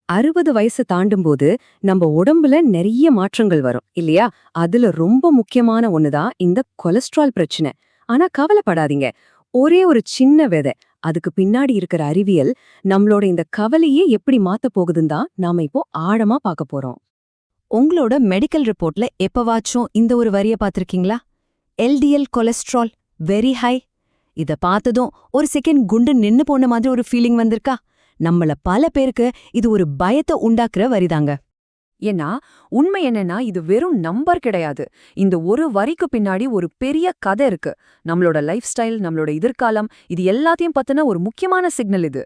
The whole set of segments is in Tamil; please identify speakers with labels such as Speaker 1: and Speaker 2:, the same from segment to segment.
Speaker 1: 60 வயசு தாண்டும்போது நம்ம உடம்புல நிறைய மாற்றங்கள் வரும் இல்லையா? அதுல ரொம்ப முக்கியமான ஒண்ணுதான் இந்த கொலஸ்ட்ரால் பிரச்சனை. ஆனா கவலைப்படாதீங்க. ஒரே ஒரு சின்ன விதை, அதுக்கு பின்னாடி இருக்கிற அறிவியல் நம்மளோட இந்த கவலையே எப்படி மாத்தப் போகுதுன்னு தான் நாம இப்போ ஆழமா பார்க்க போறோம்.
Speaker 2: உங்களோட மெடிக்கல் ரிப்போர்ட்ல எப்பவாச்சும் இந்த ஒரு வரிய பார்த்திருக்கீங்களா? LDL cholesterol very high. இத பார்த்ததும் ஒரு செகண்ட் குண்டு நின்னு போன மாதிரி ஒரு ஃபீலிங் வந்திருக்கா? நம்மள பல பேருக்கு இது ஒரு பயத்தை உண்டாக்குற வரிதாங்க.
Speaker 3: ஏன்னா உண்மை என்னன்னா இது வெறும் நம்பர் கிடையாது. இந்த ஒரு வரிக்கு பின்னாடி ஒரு பெரிய கதை இருக்கு. நம்மளோட லைஃப் ஸ்டைல், நம்மளோட எதிர்காலம், இது எல்லாத்தையும் பத்தின ஒரு முக்கியமான சிக்னல் இது.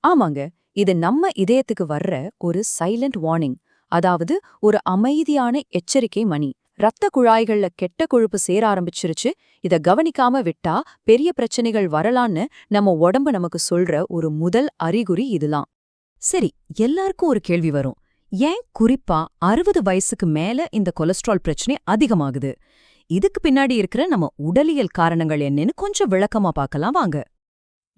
Speaker 2: ஆமாங்க, இது நம்ம இதயத்துக்கு வர்ற ஒரு சைலண்ட் வார்னிங். அதாவது ஒரு அமைதியான எச்சரிக்கை மணி. ரத்த குழாய்கள்ல கெட்ட கொழுப்பு சேர ஆரம்பிச்சிருச்சு, இத கவனிக்காம விட்டா பெரிய பிரச்சனைகள் வரலான்னு நம்ம உடம்பு நமக்கு சொல்ற ஒரு முதல் அறிகுறி இதுதான். சரி, எல்லாருக்கும் ஒரு கேள்வி வரும். ஏன் குறிப்பா 60 வயசுக்கு மேல இந்த கொலஸ்ட்ரால் பிரச்சனை அதிகமாகுது? இதுக்கு பின்னாடி இருக்கிற நம்ம உடலியல் காரணங்கள் என்னன்னு கொஞ்சம் விளக்கமா பார்க்கலாம் வாங்க.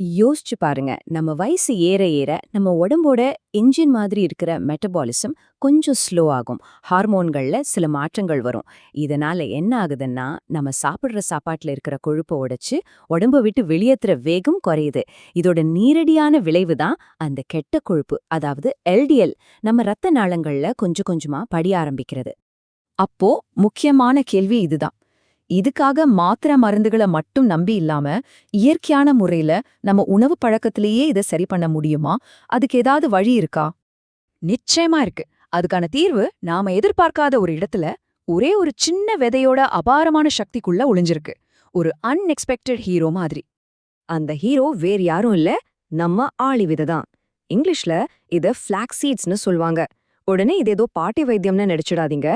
Speaker 4: யோசிச்சு பாருங்க, நம்ம வயசு ஏற ஏற நம்ம உடம்போட என்ஜின் மாதிரி இருக்கிற மெட்டபாலிசம் கொஞ்சம் ஸ்லோ ஆகும். ஹார்மோன்கள்ல சில மாற்றங்கள் வரும். இதனால என்ன ஆகுதுன்னா, நம்ம சாப்பிடுற சாப்பாட்டுல இருக்கிற கொழுப்பை உடைச்சு உடம்ப விட்டு வெளியேற்றுற வேகம் குறையுது. இதோட நேரடியான விளைவு தான் அந்த கெட்ட கொழுப்பு, அதாவது எல்டிஎல், நம்ம ரத்த நாளங்கள்ல கொஞ்சம் கொஞ்சமா படிய ஆரம்பிக்கிறது.
Speaker 2: அப்போ முக்கியமான கேள்வி இதுதான். இதுக்காக மாத்திரை மருந்துகளை மட்டும் நம்பி இல்லாம இயற்கையான முறையில நம்ம உணவு பழக்கத்திலேயே இதை சரி பண்ண முடியுமா? அதுக்கு ஏதாவது வழி இருக்கா? நிச்சயமா இருக்கு. அதுக்கான தீர்வு நாம எதிர்பார்க்காத ஒரு இடத்துல ஒரே ஒரு சின்ன விதையோட அபாரமான சக்திக்குள்ள ஒளிஞ்சிருக்கு. ஒரு அன்எக்ஸ்பெக்டட் ஹீரோ மாதிரி.
Speaker 4: அந்த ஹீரோ வேற யாரும் இல்ல, நம்ம ஆளி விதை தான். இங்கிலீஷ்ல இத ஃபிளாக்ஸ் சீட்ஸ்னு சொல்வாங்க. உடனே இது ஏதோ பாட்டி வைத்தியம்னு நினைச்சிடாதீங்க.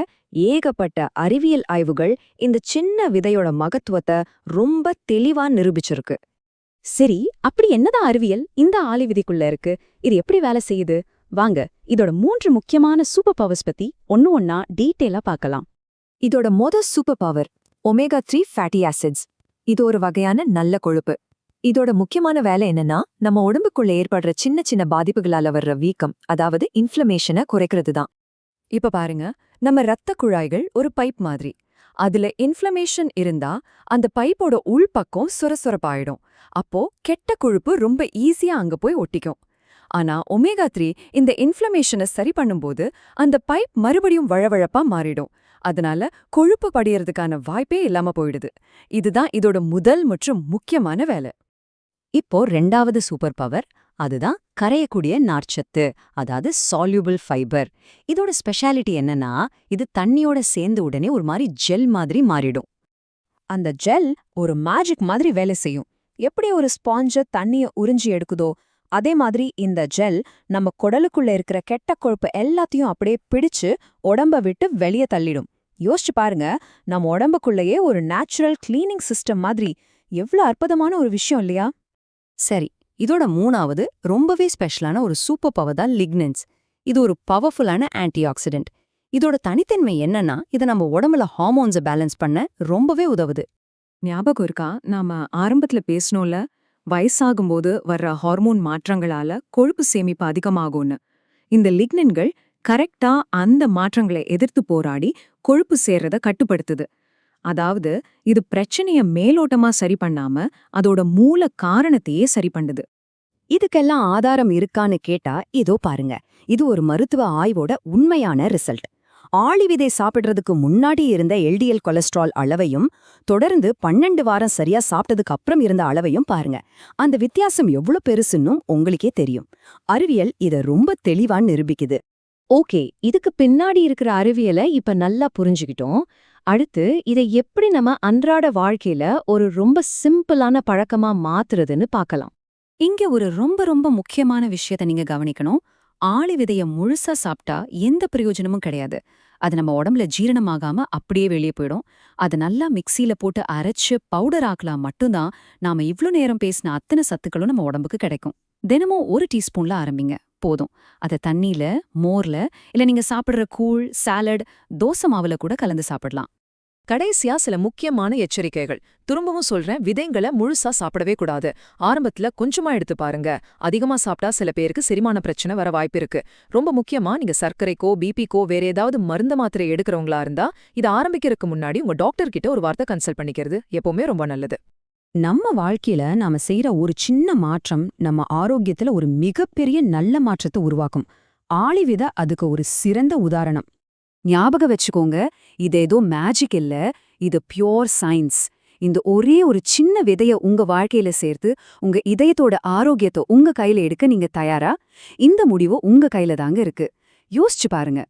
Speaker 4: ஏகப்பட்ட அறிவியல் ஆய்வுகள் இந்த சின்ன விதையோட மகத்துவத்தை ரொம்ப தெளிவா நிரூபிச்சிருக்கு. சரி, அப்படி என்னதான் அறிவியல் இந்த ஆளி விதைக்குள்ள இருக்கு? இது எப்படி வேலை செய்யுது? வாங்க, இதோட 3 முக்கியமான சூப்பர் பவர்ஸ் பத்தி ஒன்னா டீட்டெயிலா பார்க்கலாம்.
Speaker 3: இதோட super power omega 3 fatty acids. இது ஒரு வகையான நல்ல கொழுப்பு. இதோட முக்கியமான வேலை என்னன்னா, நம்ம உடம்புக்குள்ள ஏற்படுற சின்ன சின்ன பாதிப்புகளால வர்ற வீக்கம், அதாவது இன்ஃப்ளமேஷனை குறைக்கிறது தான்.
Speaker 2: இப்ப பாருங்க, நம்ம ரத்த குழாய்கள் ஒரு பைப் மாதிரி. அதுல இன்ஃப்ளமேஷன் இருந்தா அந்த பைப்போட உள்பக்கம் சுரசுரப்பாயிடும். அப்போ கெட்ட கொழுப்பு ரொம்ப ஈஸியா அங்க போய் ஒட்டிக்கும். ஆனா ஒமேகா 3 இந்த இன்ஃப்ளமேஷனை சரி பண்ணும்போது அந்த பைப் மறுபடியும் வழவழப்பா மாறிடும். அதனால கொழுப்பு படியறதுக்கான வாய்ப்பே இல்லாம போயிடுது. இதுதான் இதோட முதல் மற்றும் முக்கியமான வேலை. இப்போ 2வது சூப்பர் பவர், அதுதான் கரையக்கூடிய நார்ச்சத்து, அதாவது சால்யூபிள் ஃபைபர். இதோட ஸ்பெஷாலிட்டி என்னன்னா, இது தண்ணியோட சேர்ந்த உடனே ஒரு மாதிரி ஜெல் மாதிரி மாறிடும். அந்த ஜெல் ஒரு மேஜிக் மாதிரி வேலை செய்யும். எப்படி ஒரு ஸ்பாஞ்ச தண்ணிய உறிஞ்சி எடுக்குதோ அதே மாதிரி இந்த ஜெல் நம்ம குடலுக்குள்ள இருக்கிற கெட்ட கொழுப்பு எல்லாத்தையும் அப்படியே பிடிச்சு உடம்ப விட்டு வெளியே தள்ளிடும். யோசிச்சு பாருங்க, நம்ம உடம்புக்குள்ளேயே ஒரு நேச்சுரல் கிளீனிங் சிஸ்டம் மாதிரி. எவ்வளவு அற்புதமான ஒரு விஷயம் இல்லையா? சரி, இதோட 3வது ரொம்பவே ஸ்பெஷலான ஒரு சூப்பர் பவர் தான் லிக்னன்ஸ். இது ஒரு பவர்ஃபுல்லான ஆன்டி ஆக்சிடென்ட். இதோட தனித்தன்மை என்னன்னா, இது நம்ம உடம்புல ஹார்மோன்ஸை பேலன்ஸ் பண்ண ரொம்பவே உதவுது.
Speaker 3: ஞாபகம் இருக்கா, நாம ஆரம்பத்துல பேசணும்ல, வயசாகும்போது வர்ற ஹார்மோன் மாற்றங்களால கொழுப்பு சேமிப்பு அதிகமாகும்னு. இந்த லிக்னன்கள் கரெக்டா அந்த மாற்றங்களை எதிர்த்து போராடி கொழுப்பு சேர்றத கட்டுப்படுத்துது. அதாவது இது பிரச்சனைய மேலோட்டமா சரி பண்ணாம அதோட மூல காரணத்தையே சரி பண்ணுது.
Speaker 4: இதுக்கெல்லாம் ஆதாரம் இருக்கான்னு கேட்டா இதோ பாருங்க. இது ஒரு மருத்துவ ஆய்வோட உண்மையான ரிசல்ட். ஆளி விதை சாப்பிடுறதுக்கு முன்னாடி இருந்த எல்டிஎல் கொலஸ்ட்ரால் அளவையும் தொடர்ந்து 12 வாரம் சரியா சாப்பிட்டதுக்கு அப்புறம் இருந்த அளவையும் பாருங்க. அந்த வித்தியாசம் எவ்வளவு பெருசுன்னும் உங்களுக்கே தெரியும். அறிவியல் இத ரொம்ப தெளிவா நிரூபிக்குது. ஓகே, இதுக்கு பின்னாடி இருக்கிற அறிவியலை இப்ப நல்லா புரிஞ்சுக்கிட்டோம். அடுத்து இதை எப்படி நம்ம அன்றாட வாழ்க்கையில ஒரு ரொம்ப சிம்பிளான பழக்கமா மாத்துறதுன்னு பார்க்கலாம்.
Speaker 2: இங்க ஒரு ரொம்ப ரொம்ப முக்கியமான விஷயத்த நீங்க கவனிக்கணும். ஆளி விதைய முழுசா சாப்பிட்டா எந்த பிரயோஜனமும் கிடையாது. அது நம்ம உடம்புல ஜீரணமாகாம அப்படியே வெளியே போயிடும். அது நல்லா மிக்சியில போட்டு அரைச்சு பவுடர் ஆக்கலாம் மட்டும்தான் நாம இவ்ளோ நேரம் பேசின அத்தனை சத்துக்களும் நம்ம உடம்புக்கு கிடைக்கும். தினமும் 1 டீஸ்பூன்ல ஆரம்பிங்க, போதும். அதை தண்ணியில, மோர்ல, இல்ல நீங்க சாப்பிடுற கூழ், சாலட், தோசை மாவுல கூட கலந்து சாப்பிடலாம்.
Speaker 5: கடைசியா சில முக்கியமான எச்சரிக்கைகள். திரும்பவும் சொல்றேன், விதைங்களை முழுசா சாப்பிடவே கூடாது. ஆரம்பத்துல கொஞ்சமா எடுத்து பாருங்க. அதிகமா சாப்பிட்டா சில பேருக்கு செரிமான பிரச்சனை வர வாய்ப்பிருக்கு. ரொம்ப முக்கியமா நீங்க சர்க்கரைக்கோ பிபிக்கோ வேற ஏதாவது மருந்து மாத்திரை எடுக்கிறவங்களா இருந்தா இதை ஆரம்பிக்கிறதுக்கு முன்னாடி உங்க டாக்டர் கிட்ட ஒரு வார்த்தை கன்சல்ட் பண்ணிக்கிறது எப்பவுமே ரொம்ப நல்லது.
Speaker 4: நம்ம வாழ்க்கையில நாம செய்யற ஒரு சின்ன மாற்றம் நம்ம ஆரோக்கியத்துல ஒரு மிகப்பெரிய நல்ல மாற்றத்தை உருவாக்கும். ஆளிவித அதுக்கு ஒரு சிறந்த உதாரணம்.
Speaker 2: ஞாபகம் வச்சுக்கோங்க, இது ஏதோ மேஜிக் இல்ல, இது பியோர் சயின்ஸ். இந்த ஒரே ஒரு சின்ன விதைய உங்க வாழ்க்கையில சேர்த்து உங்க இதயத்தோட ஆரோக்கியத்தை உங்க கையில எடுக்க நீங்க தயாரா? இந்த முடிவு உங்க கையில தாங்க இருக்கு. யோசிச்சு பாருங்க.